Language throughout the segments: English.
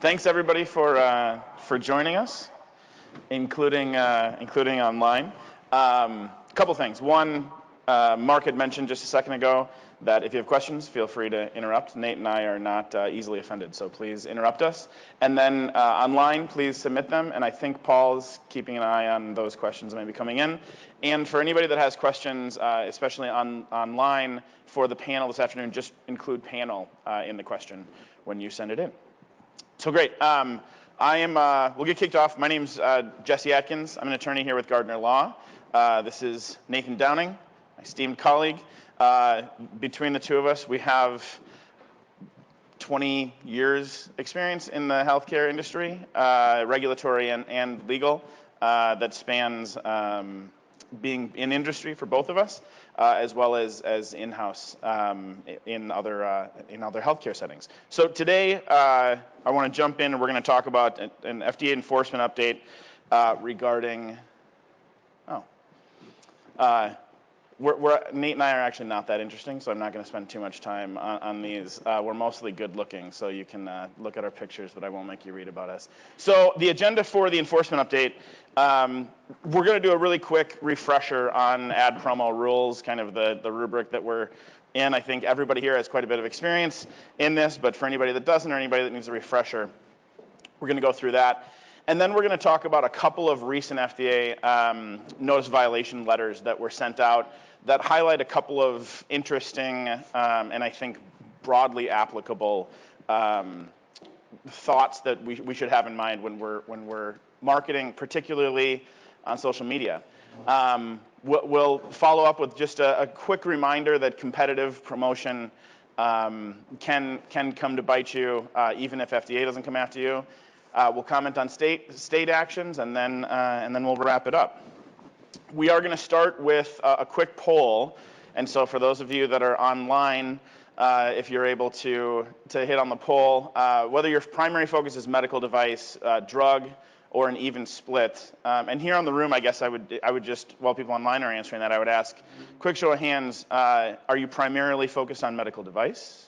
Thanks everybody for joining us, including online. Couple things. One, Mark had mentioned just a second ago that if you have questions, feel free to interrupt. Nate and I are not easily offended, so please interrupt us. And then online, please submit them. And I think Paul's keeping an eye on those questions that may be coming in. And for anybody that has questions, especially online for the panel this afternoon, just include panel in the question when you send it in. So great. We'll get kicked off. My name's Jesse Atkins. I'm an attorney here with Gardner Law. This is Nathan Downing, my esteemed colleague. Between the two of us, we have 20 years experience in the healthcare industry, regulatory and legal, that spans being in industry for both of us, as well as in-house in other healthcare settings. So today, I want to jump in and we're going to talk about an FDA enforcement update regarding. Nate and I are actually not that interesting, so I'm not going to spend too much time on these. We're mostly good looking, so you can look at our pictures, but I won't make you read about us. So the agenda for the enforcement update, we're going to do a really quick refresher on ad promo rules, kind of the rubric that we're in. I think everybody here has quite a bit of experience in this, but for anybody that doesn't or anybody that needs a refresher, we're going to go through that. And then we're going to talk about a couple of recent FDA notice violation letters that were sent out that highlight a couple of interesting and I think broadly applicable thoughts that we should have in mind when we're marketing, particularly on social media. We'll follow up with just a quick reminder that competitive promotion can come to bite you even if FDA doesn't come after you. We'll comment on state actions, and then we'll wrap it up. We are going to start with a quick poll, and so for those of you that are online, if you're able to hit on the poll, whether your primary focus is medical device, drug, or an even split. And here on the room, I guess I would just, while people online are answering that, I would ask, quick show of hands, are you primarily focused on medical device?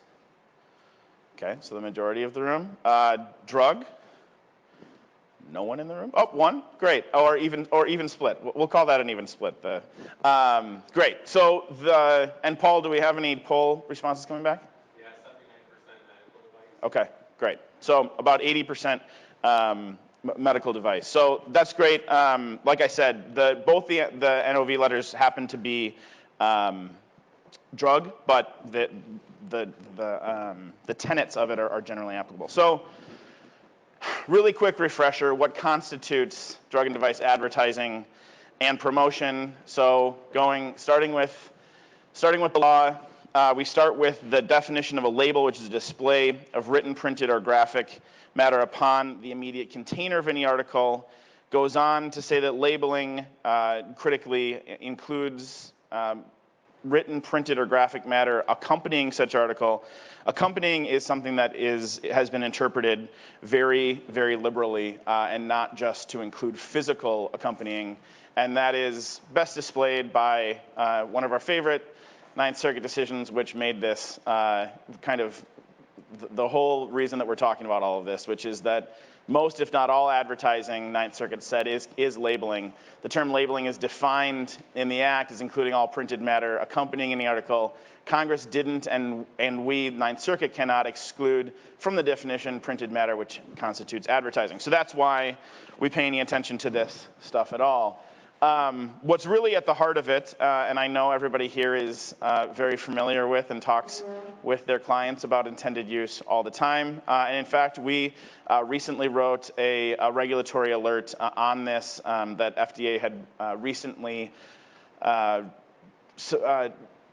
Okay, so the majority of the room. Drug? No one in the room? Oh, one? Great. Or even split. We'll call that an even split. Great. So and Paul, do we have any poll responses coming back? Yeah, 79% medical device. Okay, great. So about 80% medical device. So that's great. Like I said, both the NOV letters happen to be drug, but the tenets of it are generally applicable. So really quick refresher, what constitutes drug and device advertising and promotion. So starting with the law, we start with the definition of a label, which is a display of written, printed, or graphic matter upon the immediate container of any article. Goes on to say that labeling critically includes written, printed, or graphic matter accompanying such article. Accompanying is something that has been interpreted very, very liberally and not just to include physical accompanying. And that is best displayed by one of our favorite Ninth Circuit decisions, which made this kind of the whole reason that we're talking about all of this, which is that most, if not all, advertising, Ninth Circuit said, is labeling. The term labeling is defined in the Act as including all printed matter accompanying any article. Congress didn't, and we, Ninth Circuit, cannot exclude from the definition printed matter, which constitutes advertising. So that's why we pay any attention to this stuff at all. What's really at the heart of it, and I know everybody here is very familiar with and talks with their clients about intended use all the time. And in fact, we recently wrote a regulatory alert on this that FDA had recently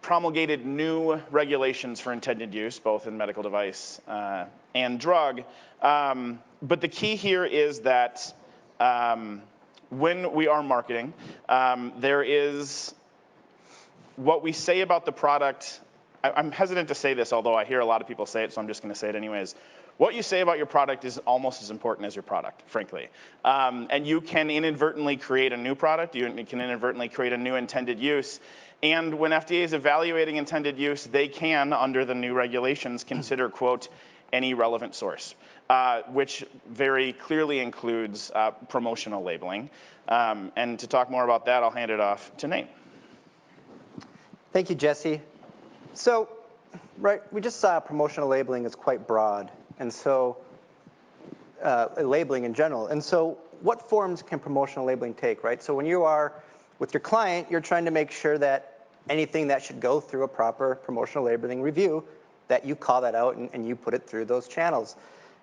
promulgated new regulations for intended use, both in medical device and drug. But the key here is that when we are marketing, there is what we say about the product. I'm hesitant to say this, although I hear a lot of people say it, so I'm just going to say it anyways. What you say about your product is almost as important as your product, frankly. And you can inadvertently create a new product. You can inadvertently create a new intended use. And when FDA is evaluating intended use, they can, under the new regulations, consider, quote, any relevant source. which very clearly includes promotional labeling. And to talk more about that, I'll hand it off to Nate. Thank you, Jesse. So, right, we just saw promotional labeling is quite broad, and so labeling in general. And so what forms can promotional labeling take, right? So when you are with your client, you're trying to make sure that anything that should go through a proper promotional labeling review, that you call that out and you put it through those channels.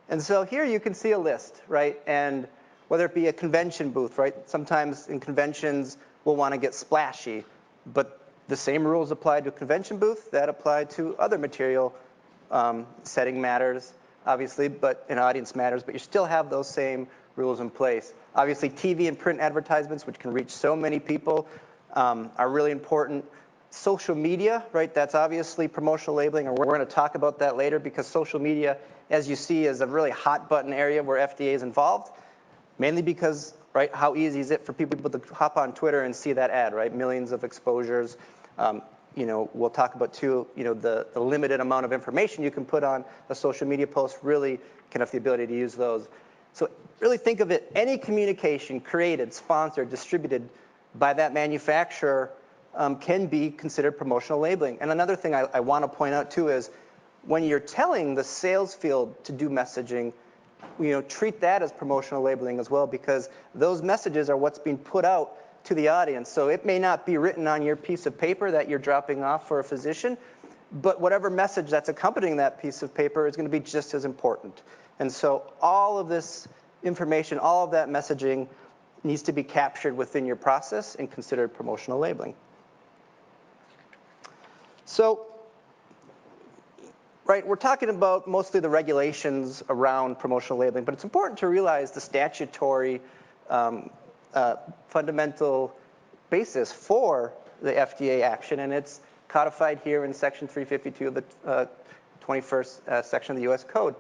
And so here you can see a list, right? And whether it be a convention booth, right? Sometimes in conventions, we'll want to get splashy, but the same rules apply to a convention booth that apply to other material. Setting matters, obviously, but an audience matters, but you still have those same rules in place. Obviously, TV and print advertisements, which can reach so many people, are really important. Social media, right, that's obviously promotional labeling, and we're going to talk about that later because social media, as you see, is a really hot button area where FDA is involved, mainly because, right, how easy is it for people to hop on Twitter and see that ad, right? Millions of exposures. You know, we'll talk about too, you know, the limited amount of information you can put on a social media post really can have the ability to use those. So really think of it, any communication created, sponsored, distributed by that manufacturer can be considered promotional labeling. And another thing I want to point out too is when you're telling the sales field to do messaging, you know, treat that as promotional labeling as well, because those messages are what's being put out to the audience. So it may not be written on your piece of paper that you're dropping off for a physician, but whatever message that's accompanying that piece of paper is going to be just as important. And so all of this information, all of that messaging needs to be captured within your process and considered promotional labeling. So, right, we're talking about mostly the regulations around promotional labeling, but it's important to realize the statutory fundamental basis for the FDA action, and it's codified here in Section 352 of the 21st section of the U.S. Code.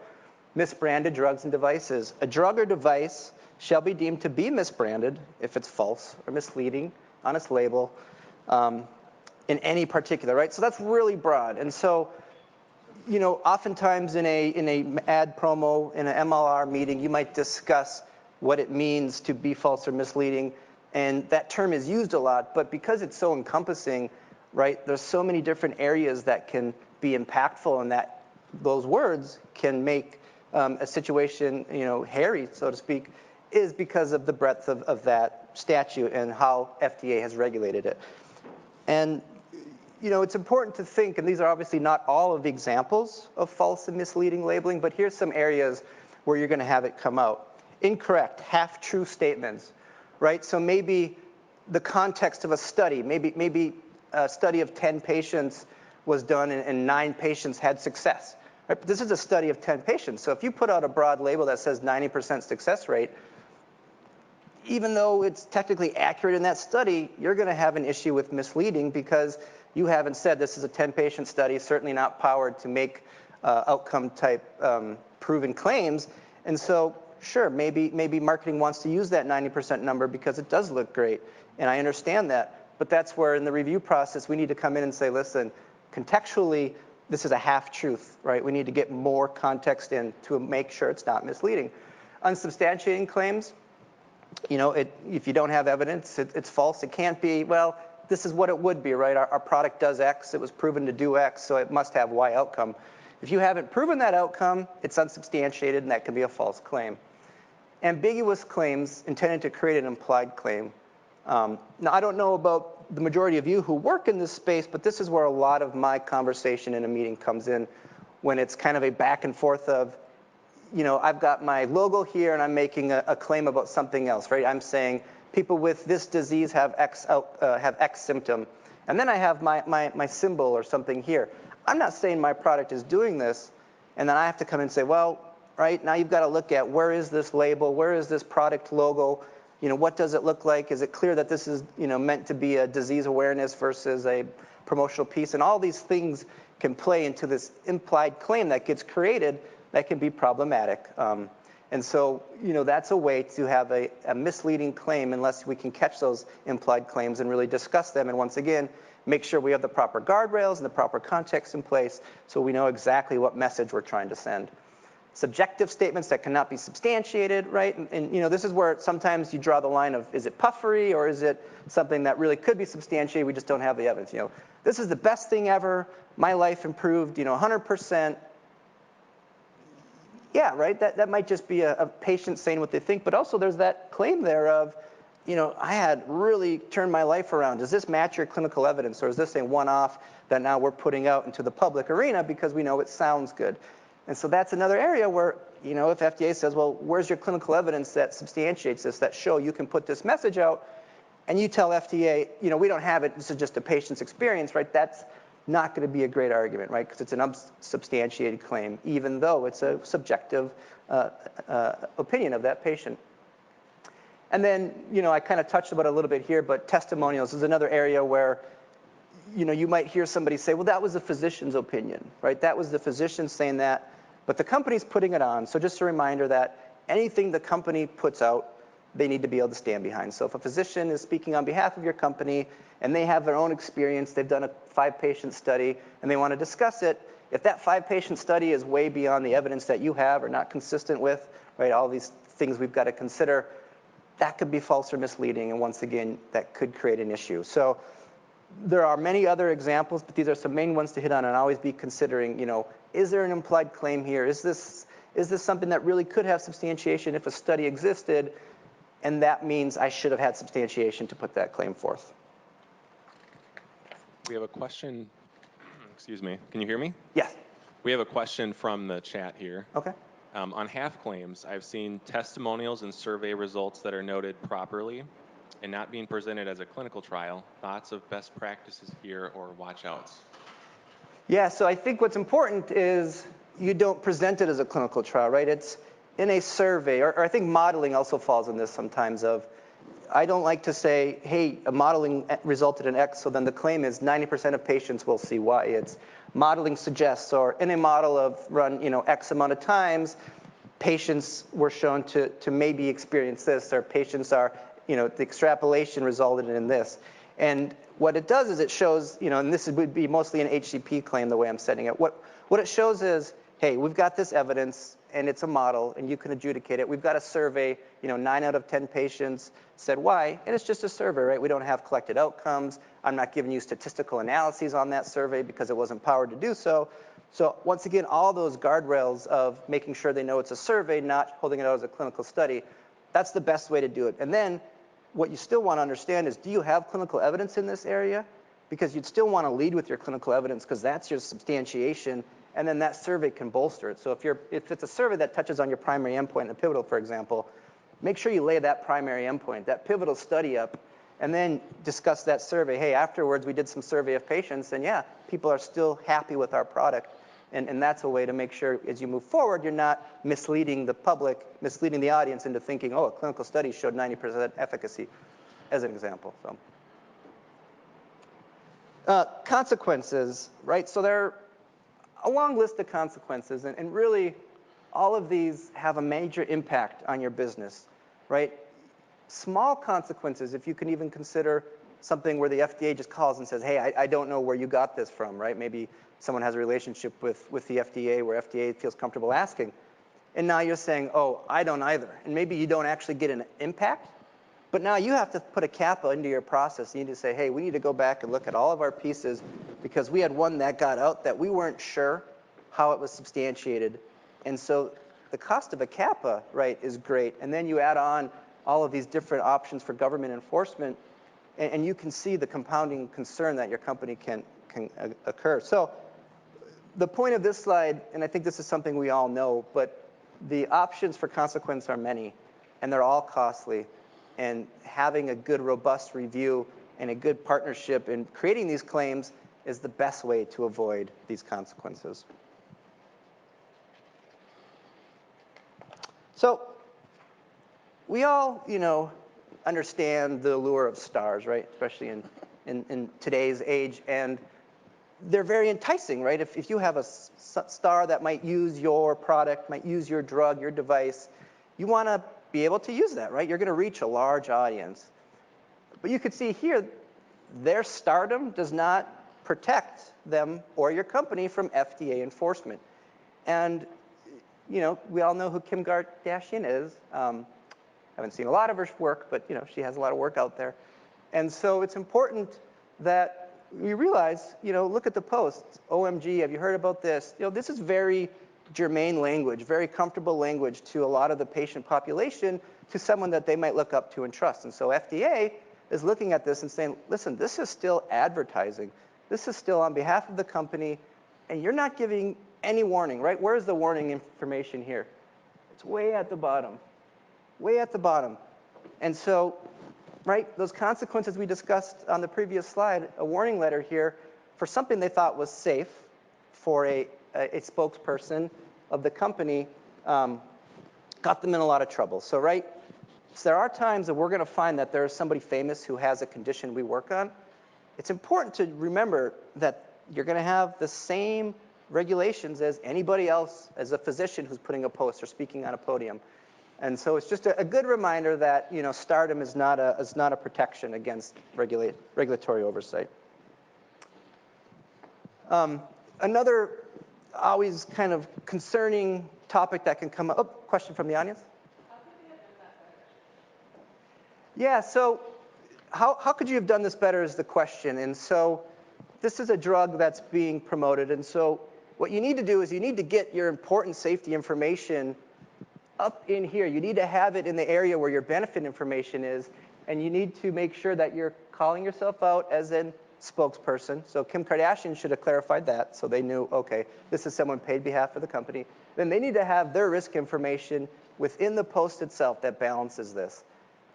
Misbranded drugs and devices. A drug or device shall be deemed to be misbranded if it's false or misleading on its label in any particular, right? So that's really broad. And so, you know, oftentimes in a ad promo, in an MLR meeting, you might discuss what it means to be false or misleading, and that term is used a lot, but because it's so encompassing, right, there's so many different areas that can be impactful and that those words can make a situation, you know, hairy, so to speak, is because of the breadth of that statute and how FDA has regulated it. And, you know, it's important to think, and these are obviously not all of the examples of false and misleading labeling, but here's some areas where you're going to have it come out. Incorrect, half-true statements, right? So maybe the context of a study, maybe a study of 10 patients was done and 9 patients had success. Right? But this is a study of 10 patients. So if you put out a broad label that says 90% success rate, even though it's technically accurate in that study, you're going to have an issue with misleading because you haven't said this is a 10-patient study, certainly not powered to make outcome-type proven claims. And so, sure, maybe marketing wants to use that 90% number because it does look great, and I understand that. But that's where in the review process we need to come in and say, listen, contextually, this is a half-truth, right? We need to get more context in to make sure it's not misleading. Unsubstantiating claims, you know, if you don't have evidence, it's false. It can't be, well, this is what it would be, right? Our product does X, it was proven to do X, so it must have Y outcome. If you haven't proven that outcome, it's unsubstantiated, and that can be a false claim. Ambiguous claims intended to create an implied claim. Now, I don't know about the majority of you who work in this space, but this is where a lot of my conversation in a meeting comes in, when it's kind of a back and forth of, you know, I've got my logo here and I'm making a claim about something else, right? I'm saying people with this disease have X symptom. And then I have my symbol or something here. I'm not saying my product is doing this, and then I have to come and say, well, right, now you've got to look at where is this label, where is this product logo, you know, what does it look like? Is it clear that this is, you know, meant to be a disease awareness versus a promotional piece? And all these things can play into this implied claim that gets created that can be problematic. And so, you know, that's a way to have a misleading claim unless we can catch those implied claims and really discuss them. And once again, make sure we have the proper guardrails and the proper context in place so we know exactly what message we're trying to send. subjective statements that cannot be substantiated, right? And this is where sometimes you draw the line of, is it puffery or is it something that really could be substantiated, we just don't have the evidence. This is the best thing ever, my life improved, 100%. Yeah, right, that might just be a patient saying what they think, but also there's that claim there of, I had really turned my life around. Does this match your clinical evidence, or is this a one-off that now we're putting out into the public arena because we know it sounds good? And so that's another area where, if FDA says, well, where's your clinical evidence that substantiates this, that show you can put this message out, and you tell FDA, we don't have it, this is just a patient's experience, right? That's not going to be a great argument, right? Because it's an unsubstantiated claim, even though it's a subjective opinion of that patient. And then, I kind of touched about it a little bit here, but testimonials is another area where, you might hear somebody say, well, that was the physician's opinion, right? That was the physician saying that, but the company's putting it on. So just a reminder that anything the company puts out, they need to be able to stand behind. So if a physician is speaking on behalf of your company and they have their own experience, they've done a 5-patient study and they want to discuss it, if that 5-patient study is way beyond the evidence that you have or not consistent with, right, all these things we've got to consider, that could be false or misleading, and once again, that could create an issue. So there are many other examples, but these are some main ones to hit on, and always be considering, is there an implied claim here? Is this something that really could have substantiation if a study existed, and that means I should have had substantiation to put that claim forth? We have a question. Excuse me. Can you hear me? Yes. We have a question from the chat here. Okay. On half claims, I've seen testimonials and survey results that are noted properly and not being presented as a clinical trial. Thoughts of best practices here or watch outs? Yeah, so I think what's important is you don't present it as a clinical trial, right? It's in a survey, or I think modeling also falls in this sometimes of, I don't like to say, hey, a modeling resulted in X, so then the claim is 90% of patients will see Y. It's modeling suggests, or in a model of run, X amount of times, patients were shown to maybe experience this, or patients are, the extrapolation resulted in this. And what it does is it shows, and this would be mostly an HCP claim the way I'm setting it. What it shows is, hey, we've got this evidence, and it's a model, and you can adjudicate it. We've got a survey, 9 out of 10 patients said why, and it's just a survey, right? We don't have collected outcomes. I'm not giving you statistical analyses on that survey because it wasn't powered to do so. So once again, all those guardrails of making sure they know it's a survey, not holding it out as a clinical study, that's the best way to do it. And then what you still want to understand is, do you have clinical evidence in this area? Because you'd still want to lead with your clinical evidence because that's your substantiation, and then that survey can bolster it. So if it's a survey that touches on your primary endpoint in a pivotal, for example, make sure you lay that primary endpoint, that pivotal study up, and then discuss that survey. Hey, afterwards we did some survey of patients, and yeah, people are still happy with our product. And that's a way to make sure as you move forward, you're not misleading the public, misleading the audience into thinking, oh, a clinical study showed 90% efficacy, as an example. So, consequences, right? So there are a long list of consequences, and really all of these have a major impact on your business, right? Small consequences, if you can even consider something where the FDA just calls and says, hey, I don't know where you got this from, right? Maybe someone has a relationship with the FDA where FDA feels comfortable asking. And now you're saying, oh, I don't either. And maybe you don't actually get an impact, but now you have to put a CAPA into your process. You need to say, hey, we need to go back and look at all of our pieces because we had one that got out that we weren't sure how it was substantiated. And so the cost of a CAPA, right, is great. And then you add on all of these different options for government enforcement, and you can see the compounding concern that your company can occur. So the point of this slide, and I think this is something we all know, but the options for consequence are many, and they're all costly. And having a good, robust review and a good partnership in creating these claims is the best way to avoid these consequences. So we all, understand the allure of stars, right? Especially in today's age. And they're very enticing, right? If you have a star that might use your product, might use your drug, your device, you want to be able to use that, right? You're going to reach a large audience. But you could see here, their stardom does not protect them or your company from FDA enforcement. And we all know who Kim Kardashian is. Haven't seen a lot of her work, but she has a lot of work out there. And so it's important that we realize, look at the posts. OMG, have you heard about this? This is very germane language, very comfortable language to a lot of the patient population, to someone that they might look up to and trust. And so FDA is looking at this and saying, listen, this is still advertising. This is still on behalf of the company, and you're not giving any warning, right? Where's the warning information here? It's way at the bottom, way at the bottom. And so, right, those consequences we discussed on the previous slide, a warning letter here for something they thought was safe for a spokesperson of the company, got them in a lot of trouble. So, right, so there are times that we're going to find that there's somebody famous who has a condition we work on. It's important to remember that you're going to have the same regulations as anybody else, as a physician who's putting a post or speaking on a podium. And so it's just a good reminder that stardom is not a protection against regulatory oversight. Another always kind of concerning topic that can come up. Oh, question from the audience? Yeah, so how could you have done this better is the question. And so this is a drug that's being promoted. And so what you need to do is you need to get your important safety information up in here. You need to have it in the area where your benefit information is. And you need to make sure that you're calling yourself out as a spokesperson. So Kim Kardashian should have clarified that, so they knew, okay, this is someone paid behalf of the company. Then they need to have their risk information within the post itself that balances this.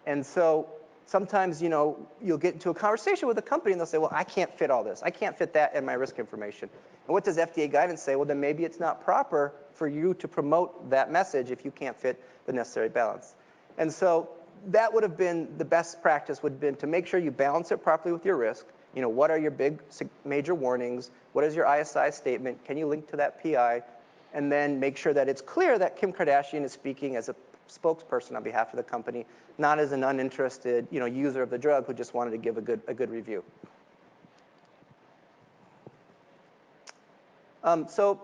And so sometimes, you'll get into a conversation with a company and they'll say, well, I can't fit all this. I can't fit that in my risk information. And what does FDA guidance say? Well, then maybe it's not proper for you to promote that message if you can't fit the necessary balance. And so that would have been the best practice, would have been to make sure you balance it properly with your risk. What are your big major warnings? What is your ISI statement? Can you link to that PI? And then make sure that it's clear that Kim Kardashian is speaking as a spokesperson on behalf of the company, not as an uninterested user of the drug who just wanted to give a good review. So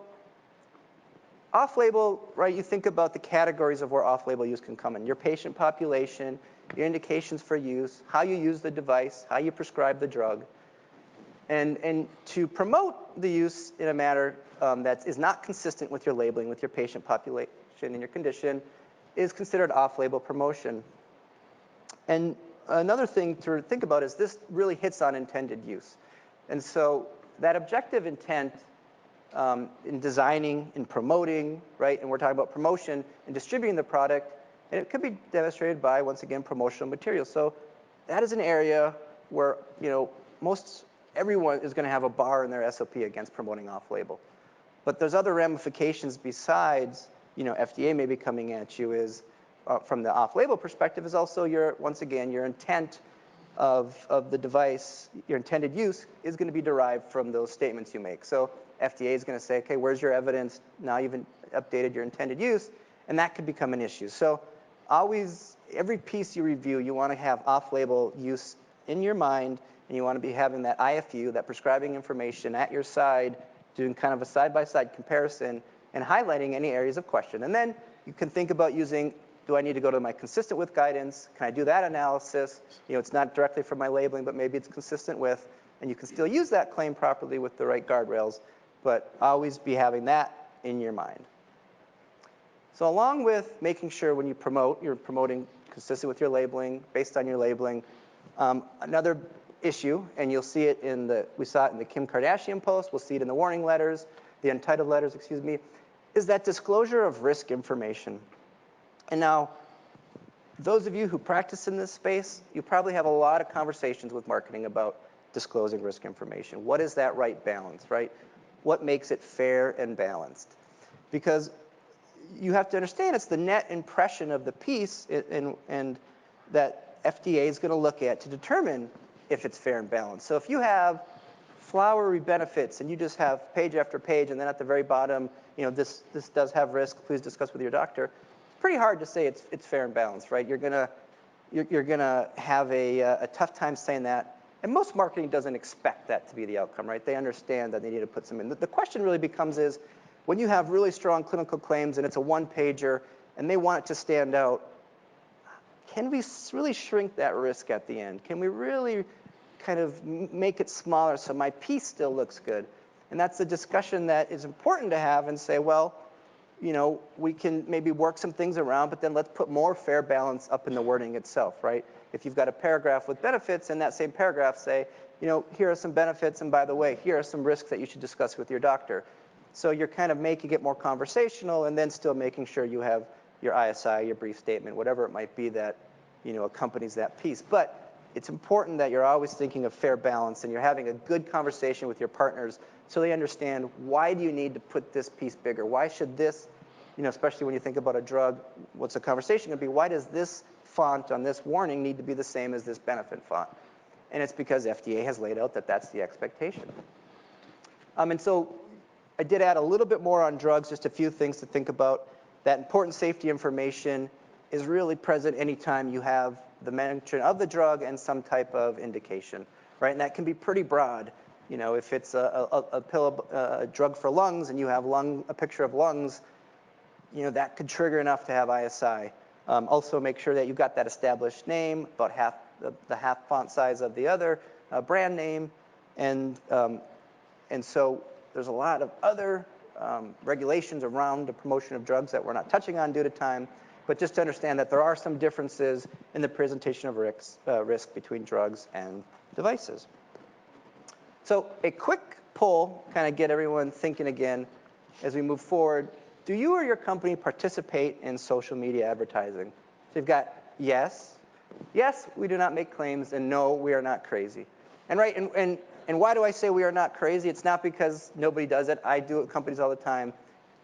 off-label, right, you think about the categories of where off-label use can come in. Your patient population, your indications for use, how you use the device, how you prescribe the drug. And to promote the use in a manner that is not consistent with your labeling, with your patient population and your condition, is considered off-label promotion. And another thing to think about is this really hits on intended use. And so that objective intent in designing, in promoting, right, and we're talking about promotion and distributing the product, and it could be demonstrated by, once again, promotional materials. So that is an area where, everyone is going to have a bar in their SOP against promoting off-label. But there's other ramifications besides, FDA may be coming at you is, from the off-label perspective, is also once again, your intent of the device, your intended use is going to be derived from those statements you make. So FDA is going to say, okay, where's your evidence? Now you've updated your intended use, and that could become an issue. So always, every piece you review, you want to have off-label use in your mind, and you want to be having that IFU, that prescribing information at your side, doing kind of a side-by-side comparison, and highlighting any areas of question. And then you can think about using, do I need to go to my consistent with guidance? Can I do that analysis? It's not directly from my labeling, but maybe it's consistent with, and you can still use that claim properly with the right guardrails, but always be having that in your mind. So along with making sure when you promote, you're promoting consistent with your labeling, based on your labeling. Another issue, and you'll see it we saw it in the Kim Kardashian post, we'll see it in the warning letters, the untitled letters, is that disclosure of risk information. And now, those of you who practice in this space, you probably have a lot of conversations with marketing about disclosing risk information. What is that right balance, right? What makes it fair and balanced? Because you have to understand it's the net impression of the piece and that FDA is going to look at to determine if it's fair and balanced. So if you have flowery benefits and you just have page after page, and then at the very bottom, this does have risk, please discuss with your doctor, it's pretty hard to say it's fair and balanced, right? You're gonna have a tough time saying that. And most marketing doesn't expect that to be the outcome, right? They understand that they need to put some in. The question really becomes is, when you have really strong clinical claims and it's a one-pager and they want it to stand out, can we really shrink that risk at the end? Can we really kind of make it smaller so my piece still looks good? And that's a discussion that is important to have and say, well, we can maybe work some things around, but then let's put more fair balance up in the wording itself, right? If you've got a paragraph with benefits, in that same paragraph say, here are some benefits, and by the way, here are some risks that you should discuss with your doctor. So you're kind of making it more conversational and then still making sure you have your ISI, your brief statement, whatever it might be that accompanies that piece. But it's important that you're always thinking of fair balance and you're having a good conversation with your partners so they understand, why do you need to put this piece bigger? Why should this, especially when you think about a drug, what's the conversation going to be? Why does this font on this warning need to be the same as this benefit font? And it's because FDA has laid out that that's the expectation. And so I did add a little bit more on drugs, just a few things to think about. That important safety information is really present anytime you have the mention of the drug and some type of indication, right? And that can be pretty broad. If it's a drug for lungs and you have a picture of lungs, that could trigger enough to have ISI. Also make sure that you've got that established name, about half the half font size of the other brand name. And so there's a lot of other regulations around the promotion of drugs that we're not touching on due to time, but just to understand that there are some differences in the presentation of risk between drugs and devices. So a quick poll, kind of get everyone thinking again as we move forward. Do you or your company participate in social media advertising? So you've got yes, we do not make claims, and no, we are not crazy. And right, and why do I say we are not crazy? It's not because nobody does it. I do it with companies all the time.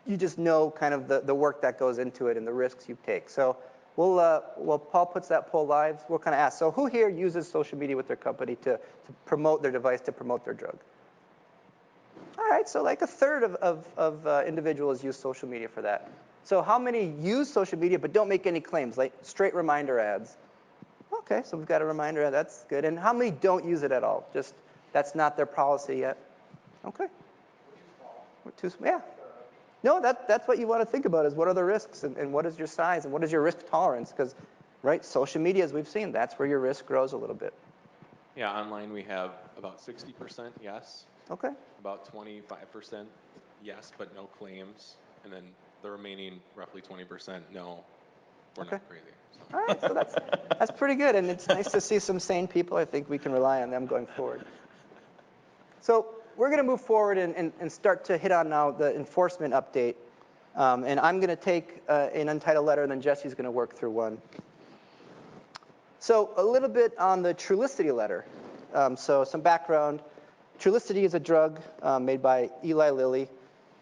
You just know kind of the work that goes into it and the risks you take. So while Paul puts that poll live, we'll kind of ask, so who here uses social media with their company to promote their device, to promote their drug? All right, so like a third of individuals use social media for that. So how many use social media but don't make any claims, like straight reminder ads? Okay, so we've got a reminder ad, that's good. And how many don't use it at all? Just, that's not their policy yet. Okay. Yeah. No, that's what you want to think about, is what are the risks and what is your size and what is your risk tolerance? Because, right, social media, as we've seen, that's where your risk grows a little bit. Yeah, online we have about 60% yes. Okay. About 25% yes, but no claims. And then the remaining roughly 20% no, we're not crazy. So. All right, so that's pretty good. And it's nice to see some sane people. I think we can rely on them going forward. So we're going to move forward and start to hit on now the enforcement update. And I'm going to take an untitled letter, and then Jesse's going to work through one. So a little bit on the Trulicity letter. So some background. Trulicity is a drug made by Eli Lilly.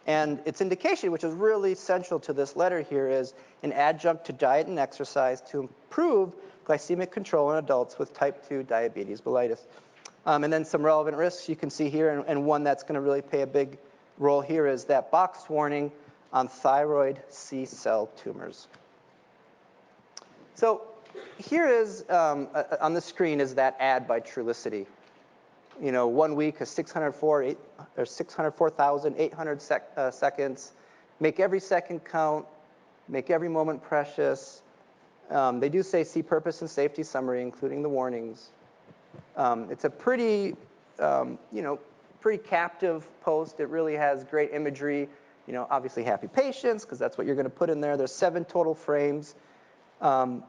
And its indication, which is really central to this letter here, is an adjunct to diet and exercise to improve glycemic control in adults with type 2 diabetes mellitus. And then some relevant risks you can see here, and one that's going to really play a big role here is that box warning on thyroid C-cell tumors. So here is, on the screen, is that ad by Trulicity. 1 week is 604,800 seconds. Make every second count. Make every moment precious. They do say see purpose and safety summary, including the warnings. It's a pretty, pretty captive post. It really has great imagery. Obviously happy patients, because that's what you're going to put in there. There's 7 total frames. But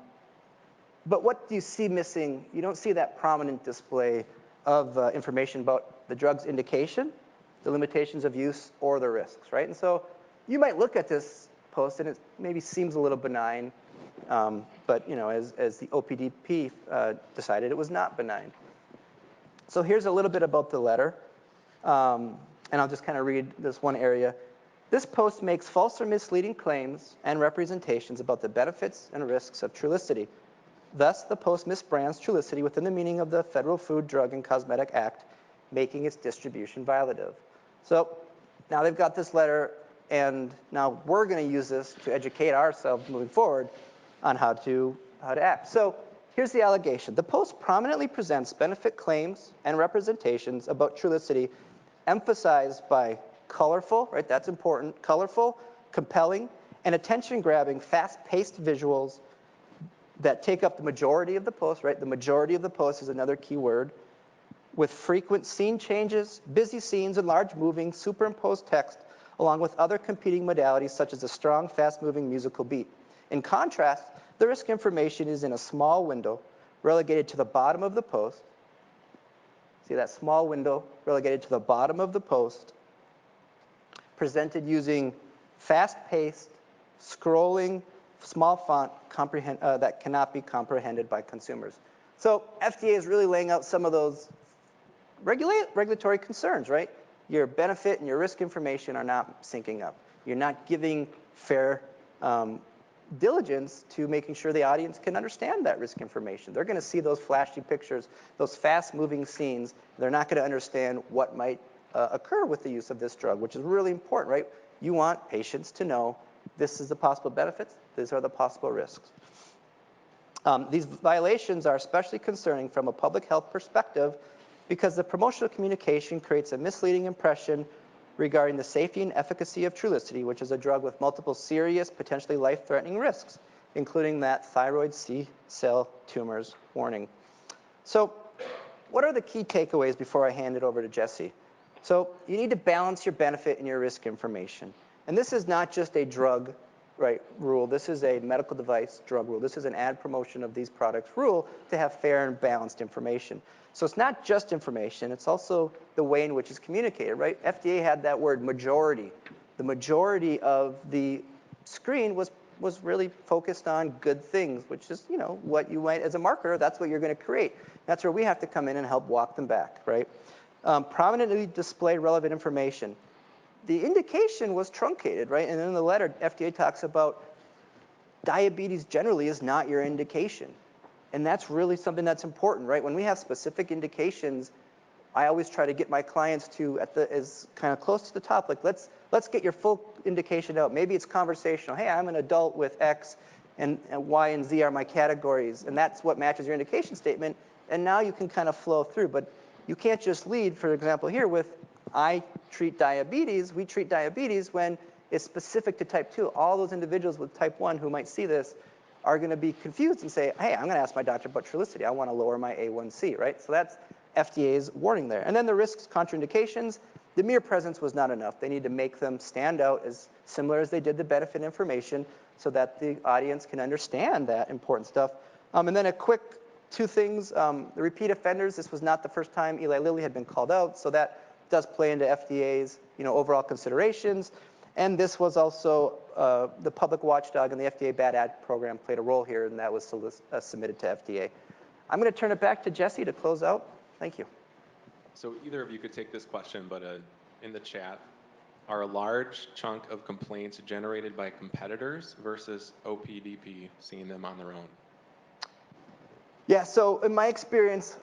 what do you see missing? You don't see that prominent display of information about the drug's indication, the limitations of use, or the risks, right? And so you might look at this post and it maybe seems a little benign, but as the OPDP decided, it was not benign. So here's a little bit about the letter, and I'll just kind of read this one area. This post makes false or misleading claims and representations about the benefits and risks of Trulicity. Thus, the post misbrands Trulicity within the meaning of the Federal Food, Drug, and Cosmetic Act, making its distribution violative. So now they've got this letter, and now we're going to use this to educate ourselves moving forward on how to act. So here's the allegation. The post prominently presents benefit claims and representations about Trulicity emphasized by colorful, right? That's important. Colorful, compelling, and attention-grabbing, fast-paced visuals that take up the majority of the post, right? The majority of the post is another key word, with frequent scene changes, busy scenes, and large moving superimposed text, along with other competing modalities such as a strong, fast-moving musical beat. In contrast, the risk information is in a small window relegated to the bottom of the post. See that small window relegated to the bottom of the post, presented using fast-paced, scrolling, small font that cannot be comprehended by consumers. So FDA is really laying out some of those regulatory concerns, right? Your benefit and your risk information are not syncing up. You're not giving fair diligence to making sure the audience can understand that risk information. They're going to see those flashy pictures, those fast-moving scenes. They're not going to understand what might occur with the use of this drug, which is really important, right? You want patients to know this is the possible benefits, these are the possible risks. These violations are especially concerning from a public health perspective because the promotional communication creates a misleading impression regarding the safety and efficacy of Trulicity, which is a drug with multiple serious, potentially life-threatening risks, including that thyroid C-cell tumors warning. So what are the key takeaways before I hand it over to Jesse? So you need to balance your benefit and your risk information. And this is not just a drug rule. This is a medical device drug rule. This is an ad promotion of these products rule to have fair and balanced information. So it's not just information, it's also the way in which it's communicated, right? FDA had that word majority. The majority of the screen was really focused on good things, which is, what you might, as a marketer, that's what you're going to create. That's where we have to come in and help walk them back, right? Prominently display relevant information. The indication was truncated, right? And in the letter, FDA talks about diabetes generally is not your indication. And that's really something that's important, right? When we have specific indications, I always try to get my clients to as kind of close to the top. Like let's get your full indication out. Maybe it's conversational. Hey, I'm an adult with X, and Y and Z are my categories, and that's what matches your indication statement. And now you can kind of flow through, but you can't just lead, for example, here with I treat diabetes. We treat diabetes when it's specific to type 2. All those individuals with type 1 who might see this are going to be confused and say, hey, I'm going to ask my doctor about Trulicity. I want to lower my A1C, right? So that's FDA's warning there. And then the risks, contraindications, the mere presence was not enough. They need to make them stand out as similar as they did the benefit information so that the audience can understand that important stuff. And then a quick 2 things. The repeat offenders, this was not the first time Eli Lilly had been called out, so that does play into FDA's overall considerations. And this was also the public watchdog and the FDA bad ad program played a role here, and that was submitted to FDA. I'm going to turn it back to Jesse to close out. Thank you. So either of you could take this question, but in the chat, are a large chunk of complaints generated by competitors versus OPDP seeing them on their own? Yeah, so in my experience,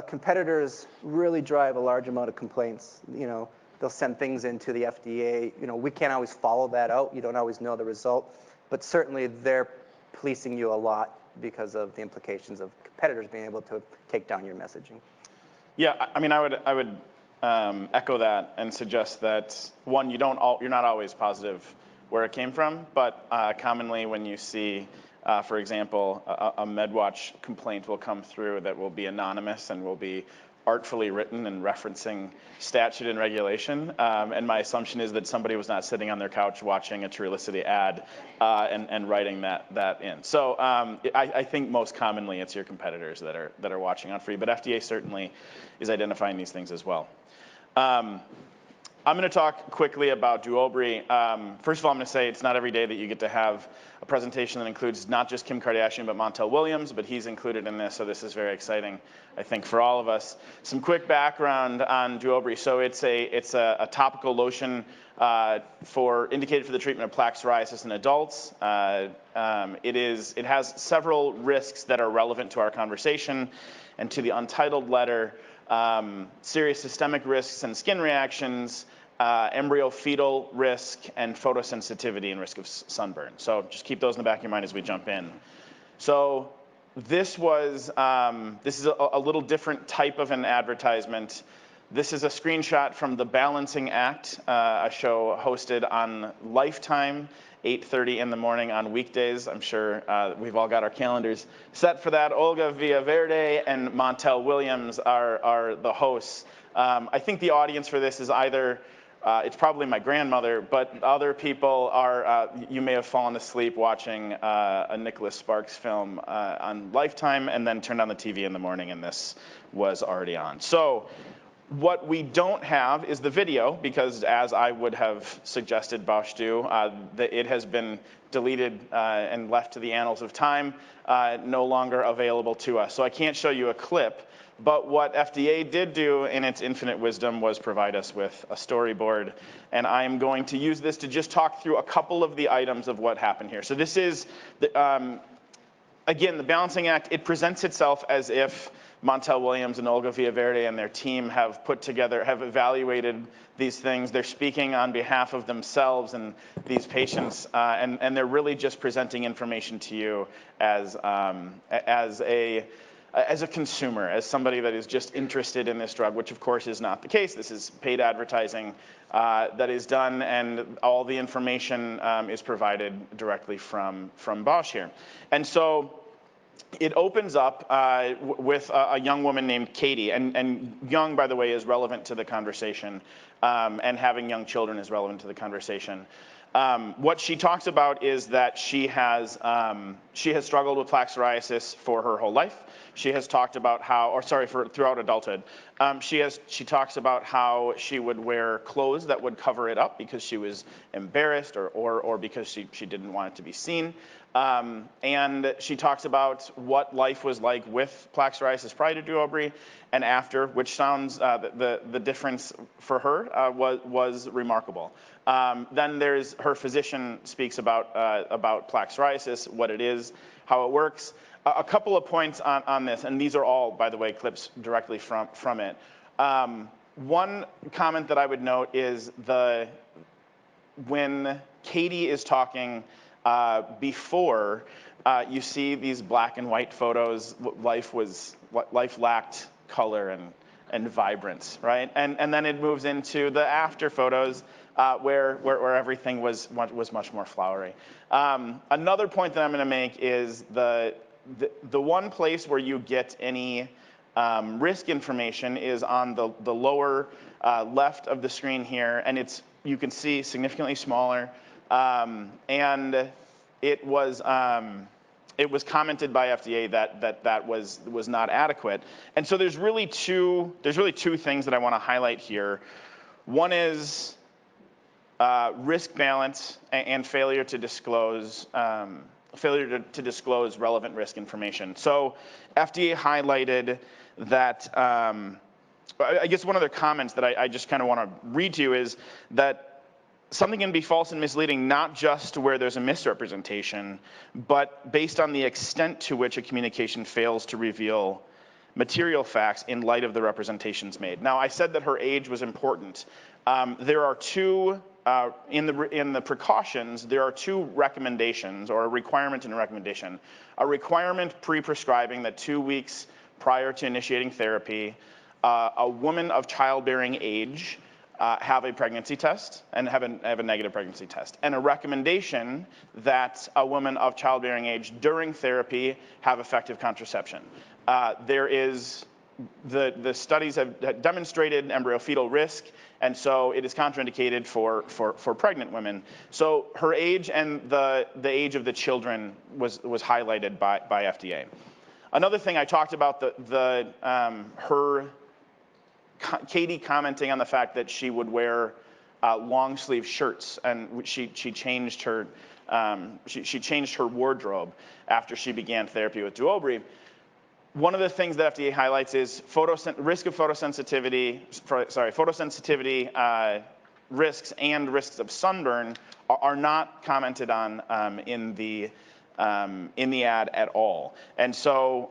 competitors really drive a large amount of complaints. They'll send things into the FDA. We can't always follow that out. You don't always know the result. But certainly they're policing you a lot because of the implications of competitors being able to take down your messaging. Yeah, I mean, I would echo that and suggest that, one, you're not always positive where it came from, but commonly when you see, for example, a MedWatch complaint will come through that will be anonymous and will be artfully written and referencing statute and regulation. And my assumption is that somebody was not sitting on their couch watching a Trulicity ad and writing that in. So I think most commonly it's your competitors that are watching out for you. But FDA certainly is identifying these things as well. I'm going to talk quickly about Duobri. First of all, I'm going to say it's not every day that you get to have a presentation that includes not just Kim Kardashian, but Montel Williams, but he's included in this, so this is very exciting, I think, for all of us. Some quick background on Duobri. So it's a topical lotion indicated for the treatment of plaque psoriasis in adults. It has several risks that are relevant to our conversation and to the untitled letter. Serious systemic risks and skin reactions, embryo-fetal risk, and photosensitivity and risk of sunburn. So just keep those in the back of your mind as we jump in. So this is a little different type of an advertisement This is a screenshot from The Balancing Act, a show hosted on Lifetime, 8:30 in the morning on weekdays. I'm sure we've all got our calendars set for that. Olga Villaverde and Montel Williams are the hosts. I think the audience for this is either, it's probably my grandmother, but other people are, you may have fallen asleep watching a Nicholas Sparks film on Lifetime and then turned on the TV in the morning and this was already on. So what we don't have is the video because, as I would have suggested Bosch do, it has been deleted and left to the annals of time, no longer available to us. So I can't show you a clip, but what FDA did do in its infinite wisdom was provide us with a storyboard, and I'm going to use this to just talk through a couple of the items of what happened here. So this is, again, the Balancing Act, it presents itself as if Montel Williams and Olga Villaverde and their team have put together, have evaluated these things. They're speaking on behalf of themselves and these patients, and they're really just presenting information to you as a consumer, as somebody that is just interested in this drug, which of course is not the case. This is paid advertising that is done, and all the information is provided directly from Bosch here. And so it opens up with a young woman named Katie, and young, by the way, is relevant to the conversation, and having young children is relevant to the conversation. What she talks about is that she has struggled with plaque psoriasis for her whole life. She has talked about throughout adulthood. She talks about how she would wear clothes that would cover it up because she was embarrassed or because she didn't want it to be seen. And she talks about what life was like with plaque psoriasis prior to Duobri and after, which sounds, the difference for her was remarkable. Then there's her physician speaks about plaque psoriasis, what it is, how it works. A couple of points on this, and these are all, by the way, clips directly from it. One comment that I would note is when Katie is talking before, you see these black and white photos. Life lacked color and vibrance, right? And then it moves into the after photos where everything was much more flowery. Another point that I'm going to make is the one place where you get any risk information is on the lower left of the screen here, and you can see significantly smaller, and it was commented by FDA that was not adequate. And so there's really two things that I want to highlight here. One is risk balance and failure to disclose relevant risk information. So FDA highlighted that, I guess one of their comments that I just kind of want to read to you is that something can be false and misleading not just where there's a misrepresentation, but based on the extent to which a communication fails to reveal material facts in light of the representations made. Now, I said that her age was important. There are two, in the precautions, there are two recommendations, or a requirement and a recommendation. A requirement pre-prescribing that 2 weeks prior to initiating therapy, a woman of childbearing age have a pregnancy test and have a negative pregnancy test. And a recommendation that a woman of childbearing age during therapy have effective contraception. The studies have demonstrated embryo-fetal risk, and so it is contraindicated for pregnant women. So her age and the age of the children was highlighted by FDA. Another thing I talked about, Katie commenting on the fact that she would wear long sleeve shirts, and she changed her wardrobe after she began therapy with Duobri. One of the things that FDA highlights is risk of photosensitivity, risks and risks of sunburn are not commented on in the ad at all. And so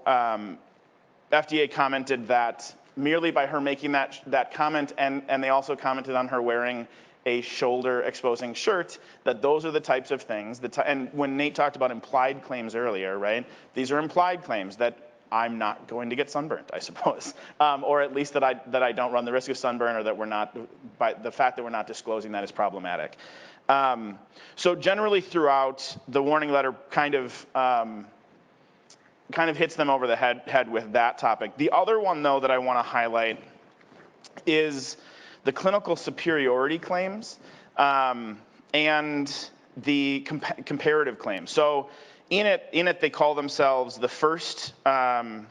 FDA commented that merely by her making that comment, and they also commented on her wearing a shoulder exposing shirt, that those are the types of things and when Nate talked about implied claims earlier, right? These are implied claims that I'm not going to get sunburned, I suppose, or at least that I don't run the risk of sunburn, or that we're not, by the fact that we're not disclosing that is problematic. So generally throughout, the warning letter kind of hits them over the head with that topic. The other one, though, that I want to highlight is the clinical superiority claims and the comparative claims. So in it, they call themselves the first and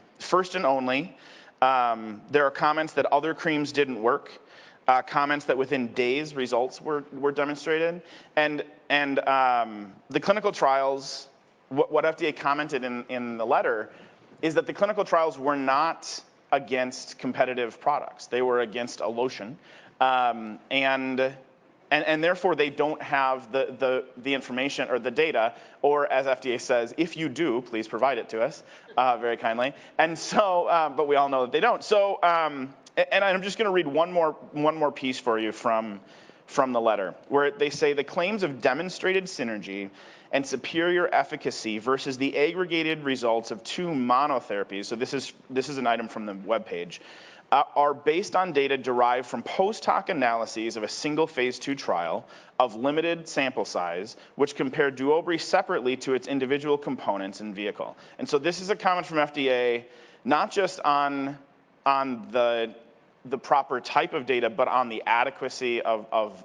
only. There are comments that other creams didn't work. Comments that within days results were demonstrated, and the clinical trials. What FDA commented in the letter is that the clinical trials were not against competitive products; they were against a lotion, and therefore they don't have the information or the data, or as FDA says, if you do, please provide it to us very kindly. And so, but we all know that they don't. So. And I'm just going to read one more piece for you from the letter, where they say the claims of demonstrated synergy and superior efficacy versus the aggregated results of 2 monotherapies. So this is an item from the webpage. Are based on data derived from post-hoc analyses of a single phase 2 trial of limited sample size, which compared Duobri separately to its individual components and vehicle. And so this is a comment from FDA, not just on the proper type of data, but on the adequacy of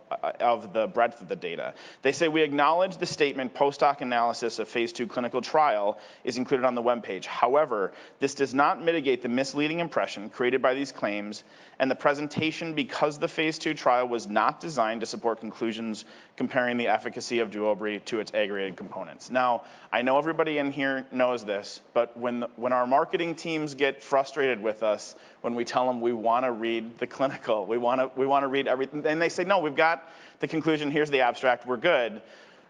the breadth of the data. They say, we acknowledge the statement post-hoc analysis of phase 2 clinical trial is included on the webpage. However, this does not mitigate the misleading impression created by these claims and the presentation, because the phase 2 trial was not designed to support conclusions comparing the efficacy of Duobri to its aggregated components. Now, I know everybody in here knows this, but when our marketing teams get frustrated with us, when we tell them we want to read the clinical, we want to read everything, and they say, no, we've got the conclusion, here's the abstract, we're good.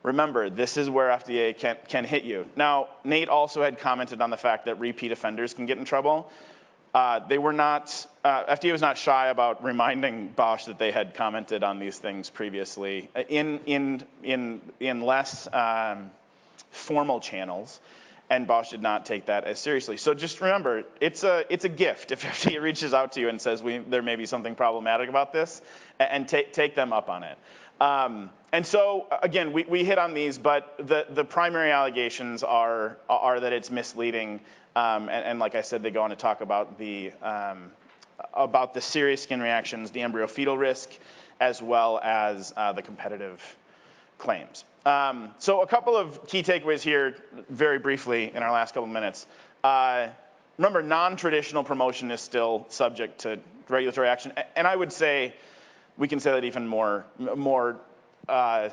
Remember, this is where FDA can hit you. Now, Nate also had commented on the fact that repeat offenders can get in trouble. They were not, FDA was not shy about reminding Bosch that they had commented on these things previously in less formal channels, and Bosch did not take that as seriously. So just remember, it's a gift if FDA reaches out to you and says there may be something problematic about this, and take them up on it. And so again, we hit on these, but the primary allegations are that it's misleading. And like I said, they go on to talk about the serious skin reactions, the embryo-fetal risk, as well as the competitive claims. So a couple of key takeaways here, very briefly, in our last couple of minutes. Remember, non-traditional promotion is still subject to regulatory action, and I would say we can say that even more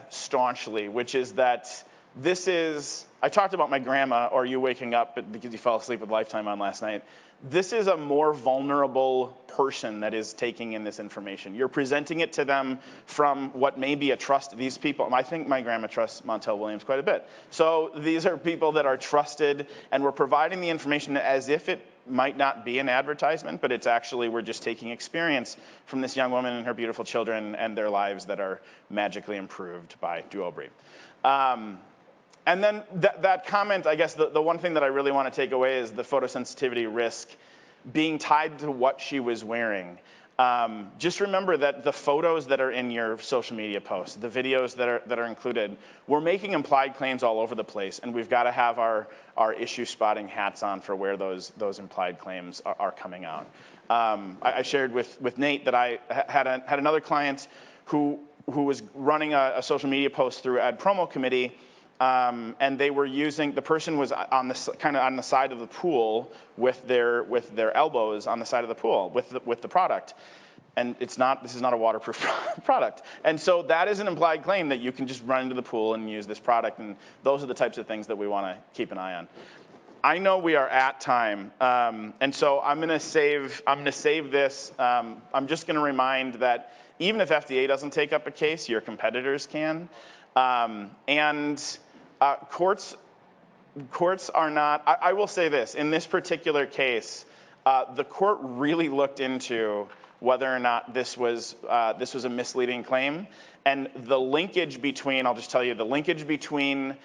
staunchly, which is that this is, I talked about my grandma or you waking up because you fell asleep with Lifetime on last night. This is a more vulnerable person that is taking in this information. You're presenting it to them from what may be a trust. These people, I think my grandma trusts Montel Williams quite a bit. So these are people that are trusted, and we're providing the information as if it might not be an advertisement, but it's actually, we're just taking experience from this young woman and her beautiful children and their lives that are magically improved by Duobri. And then that comment, I guess the one thing that I really want to take away is the photosensitivity risk being tied to what she was wearing. Just remember that the photos that are in your social media posts, the videos that are included, we're making implied claims all over the place, and we've got to have our issue spotting hats on for where those implied claims are coming out. I shared with Nate that I had another client who was running a social media post through Ad Promo Committee. And they were using, the person was on the side of the pool with their elbows on the side of the pool with the product. And this is not a waterproof product. And so that is an implied claim that you can just run into the pool and use this product. And those are the types of things that we want to keep an eye on. I know we are at time. And so I'm going to save this. I'm just going to remind that even if FDA doesn't take up a case, your competitors can. Courts are not, I will say this, in this particular case, the court really looked into whether or not this was a misleading claim. And the linkage between, I'll just tell you, the linkage between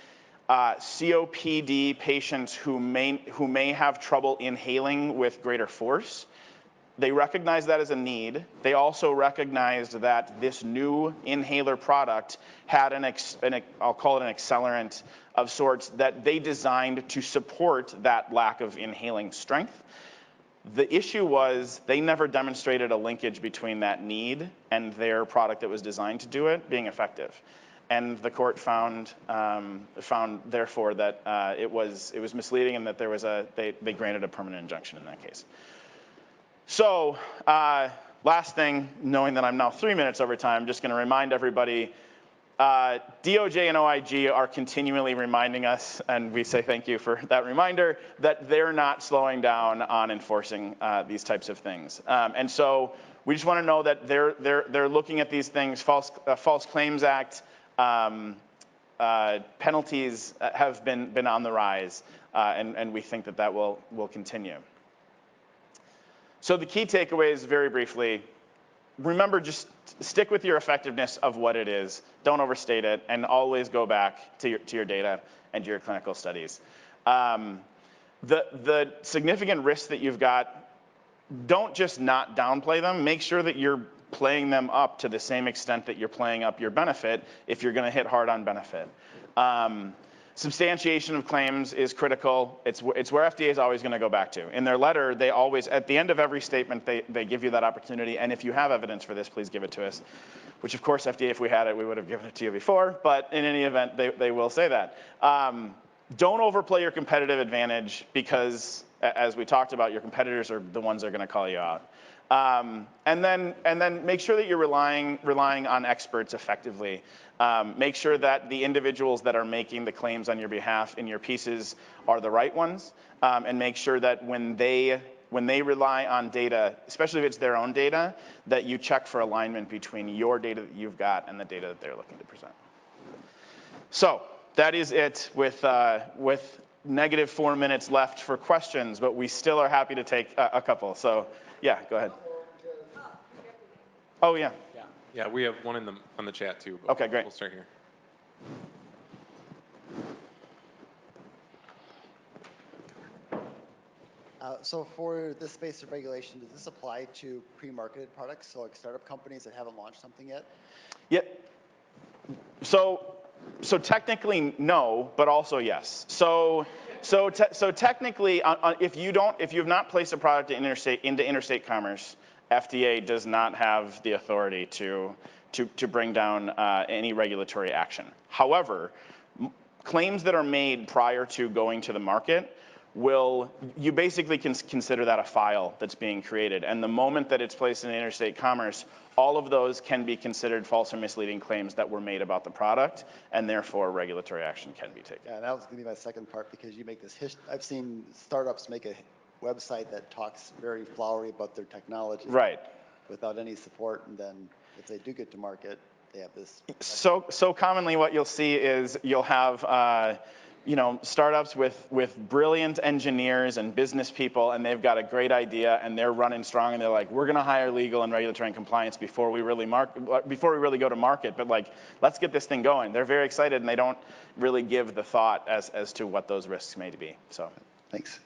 COPD patients who may have trouble inhaling with greater force. They recognized that as a need. They also recognized that this new inhaler product had I'll call it an accelerant of sorts that they designed to support that lack of inhaling strength. The issue was they never demonstrated a linkage between that need and their product that was designed to do it being effective. And the court found therefore that it was misleading and that they granted a permanent injunction in that case. So last thing, knowing that I'm now 3 minutes over time, I'm just going to remind everybody, DOJ and OIG are continually reminding us, and we say thank you for that reminder, that they're not slowing down on enforcing these types of things. And so we just want to know that they're looking at these things. False Claims Act penalties have been on the rise, and we think that will continue. So the key takeaways, very briefly, remember, just stick with your effectiveness of what it is. Don't overstate it, and always go back to your data and your clinical studies. The significant risks that you've got, don't just not downplay them. Make sure that you're playing them up to the same extent that you're playing up your benefit if you're going to hit hard on benefit. Substantiation of claims is critical. It's where FDA is always going to go back to. In their letter, they always, at the end of every statement, they give you that opportunity. And if you have evidence for this, please give it to us. Which, of course, FDA, if we had it, we would have given it to you before. But in any event, they will say that. Don't overplay your competitive advantage because, as we talked about, your competitors are the ones that are going to call you out. And then make sure that you're relying on experts effectively. Make sure that the individuals that are making the claims on your behalf in your pieces are the right ones, and make sure that when they rely on data, especially if it's their own data, that you check for alignment between your data that you've got and the data that they're looking to present. So that is it with negative 4 minutes left for questions, but we still are happy to take a couple. So yeah, go ahead. Oh yeah. Yeah, we have one on the chat too. Okay, great. We'll start here. So for this space of regulation, does this apply to pre-marketed products, so like startup companies that haven't launched something yet? Yeah. So technically no, but also yes. So technically, if you've not placed a product into interstate commerce, FDA does not have the authority to bring down any regulatory action. However, claims that are made prior to going to the market you basically can consider that a file that's being created. And the moment that it's placed in interstate commerce, all of those can be considered false or misleading claims that were made about the product, and therefore regulatory action can be taken. Yeah, and that was going to be my second part, because you make this I've seen startups make a website that talks very flowery about their technology. Right. Without any support, and then if they do get to market, they have this. So commonly what you'll see is you'll have startups with brilliant engineers and business people, and they've got a great idea, and they're running strong, and they're like, we're going to hire legal and regulatory and compliance before we really go to market, but like, let's get this thing going. They're very excited, and they don't really give the thought as to what those risks may be. So Thanks.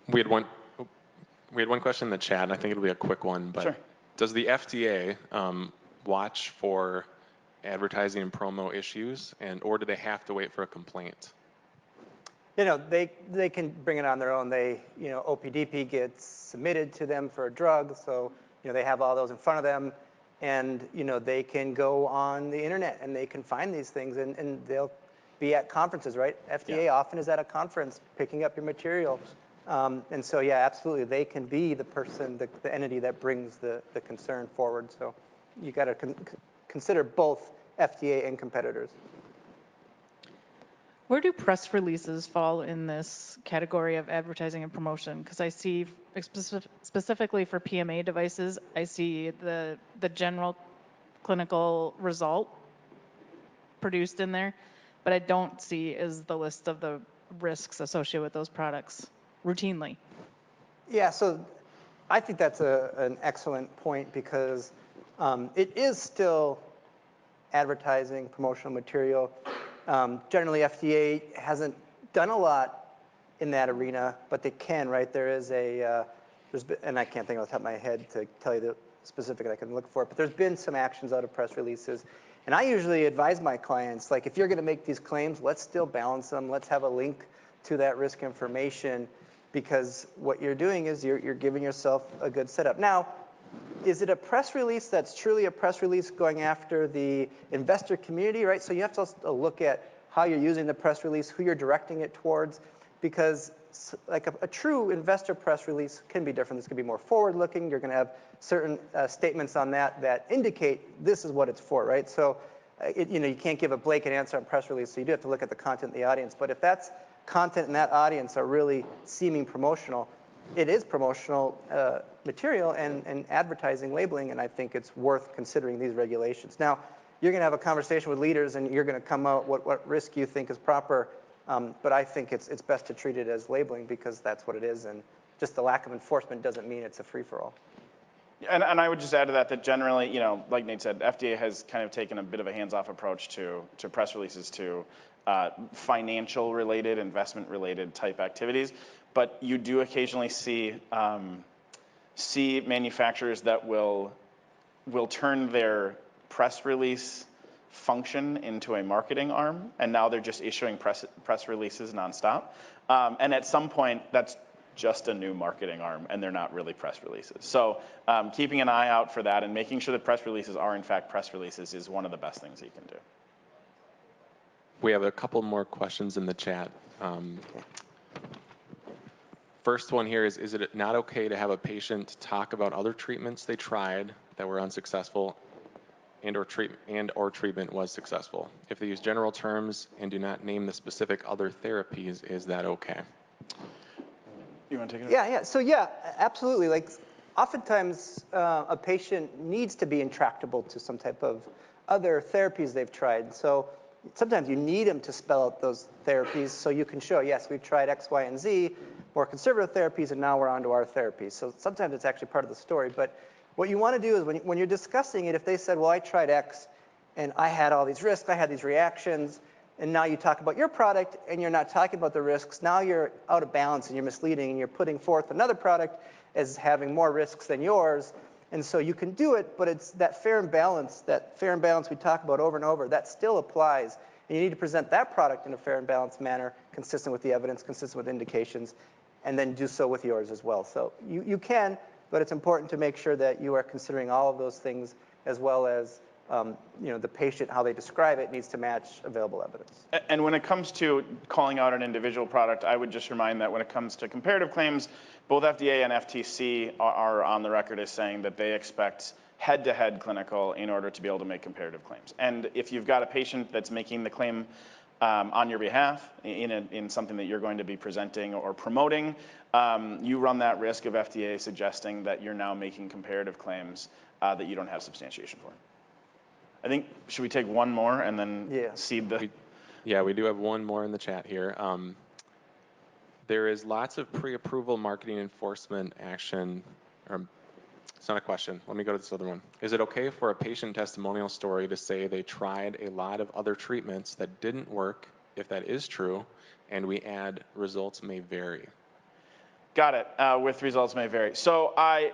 We had one question in the chat, and I think it'll be a quick one. But Sure. Does the FDA watch for advertising and promo issues, or do they have to wait for a complaint? They can bring it on their own. OPDP gets submitted to them for a drug, so they have all those in front of them, and they can go on the internet and they can find these things, and they'll be at conferences, right? FDA often is at a conference picking up your material. And so, yeah, absolutely, they can be the person, the entity that brings the concern forward. So you got to consider both FDA and competitors. Where do press releases fall in this category of advertising and promotion? Because I see, specifically for PMA devices, I see the general clinical result produced in there, but I don't see is the list of the risks associated with those products routinely. Yeah, so I think that's an excellent point, because it is still advertising, promotional material. Generally, FDA hasn't done a lot in that arena, but they can, right? There is and I can't think off the top of my head to tell you the specific, I can look for it, but there's been some actions out of press releases. And I usually advise my clients, like, if you're going to make these claims, let's still balance them. Let's have a link to that risk information, because what you're doing is you're giving yourself a good setup. Now, is it a press release that's truly a press release going after the investor community, right? So you have to look at how you're using the press release, who you're directing it towards, because like a true investor press release can be different. This can be more forward-looking. You're going to have certain statements on that indicate this is what it's for, right? So you can't give a blanket answer on press release, so you do have to look at the content in the audience. But if that's content in that audience are really seeming promotional, it is promotional material and advertising labeling, and I think it's worth considering these regulations. Now, you're going to have a conversation with leaders, and you're going to come out what risk you think is proper, but I think it's best to treat it as labeling, because that's what it is, and just the lack of enforcement doesn't mean it's a free-for-all. And I would just add to that generally, like Nate said, FDA has kind of taken a bit of a hands-off approach to press releases to financial-related, investment-related type activities. But you do occasionally see manufacturers that will turn their press release function into a marketing arm, and now they're just issuing press releases nonstop. And at some point, that's just a new marketing arm, and they're not really press releases. So keeping an eye out for that and making sure that press releases are in fact press releases is one of the best things you can do. We have a couple more questions in the chat. First one here is it not okay to have a patient talk about other treatments they tried that were unsuccessful and or treatment was successful? If they use general terms and do not name the specific other therapies, is that okay? You want to take it? Yeah. So yeah, absolutely. Like, oftentimes a patient needs to be intractable to some type of other therapies they've tried. So sometimes you need them to spell out those therapies so you can show, yes, we've tried X, Y, and Z, more conservative therapies, and now we're on to our therapies. So sometimes it's actually part of the story. But what you want to do is when you're discussing it, if they said, well, I tried X, and I had all these risks, I had these reactions, and now you talk about your product, and you're not talking about the risks, now you're out of balance, and you're misleading, and you're putting forth another product as having more risks than yours. And so you can do it, but it's that fair and balance we talk about over and over, that still applies. And you need to present that product in a fair and balanced manner, consistent with the evidence, consistent with indications, and then do so with yours as well. So you can, but it's important to make sure that you are considering all of those things, as well as the patient, how they describe it, needs to match available evidence. And when it comes to calling out an individual product, I would just remind that when it comes to comparative claims, both FDA and FTC are on the record as saying that they expect head-to-head clinical in order to be able to make comparative claims. And if you've got a patient that's making the claim on your behalf in something that you're going to be presenting or promoting, you run that risk of FDA suggesting that you're now making comparative claims that you don't have substantiation for. I think, should we take one more and then cede the... Yeah, we do have one more in the chat here. There is lots of pre-approval marketing enforcement action. It's not a question. Let me go to this other one. Is it okay for a patient testimonial story to say they tried a lot of other treatments that didn't work, if that is true, and we add results may vary? Got it, with results may vary. So I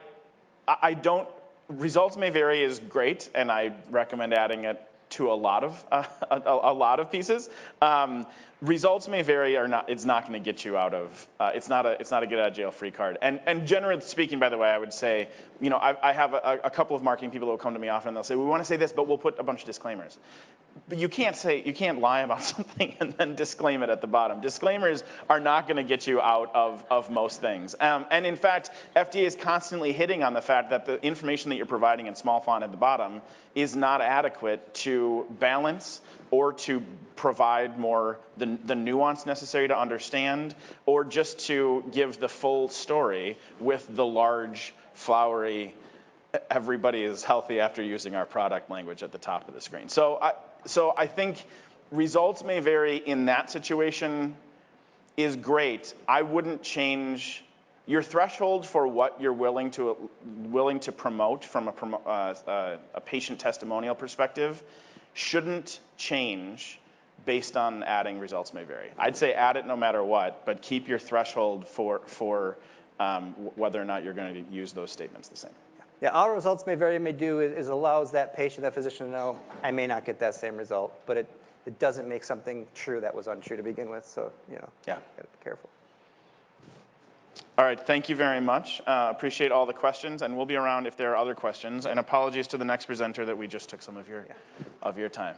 don't, results may vary is great, and I recommend adding it to a lot of pieces. Results may vary or not. It's not going to get you out of. It's not a get out of jail free card. And generally speaking, by the way, I would say, I have a couple of marketing people that will come to me often, and they'll say, we want to say this, but we'll put a bunch of disclaimers. But you can't lie about something and then disclaim it at the bottom. Disclaimers are not going to get you out of most things. And in fact, FDA is constantly hitting on the fact that the information that you're providing in small font at the bottom is not adequate to balance or to provide more the nuance necessary to understand, or just to give the full story with the large, flowery, everybody is healthy after using our product language at the top of the screen. So I think results may vary in that situation is great. I wouldn't change your threshold for what you're willing to promote from a patient testimonial perspective shouldn't change based on adding results may vary. I'd say add it no matter what, but keep your threshold for whether or not you're going to use those statements the same. Yeah, all results may vary may do is allows that patient, that physician to know, I may not get that same result, but it doesn't make something true that was untrue to begin with, so, you know, Yeah. gotta be careful. All right, thank you very much. Appreciate all the questions, and we'll be around if there are other questions. And apologies to the next presenter that we just took some of your time.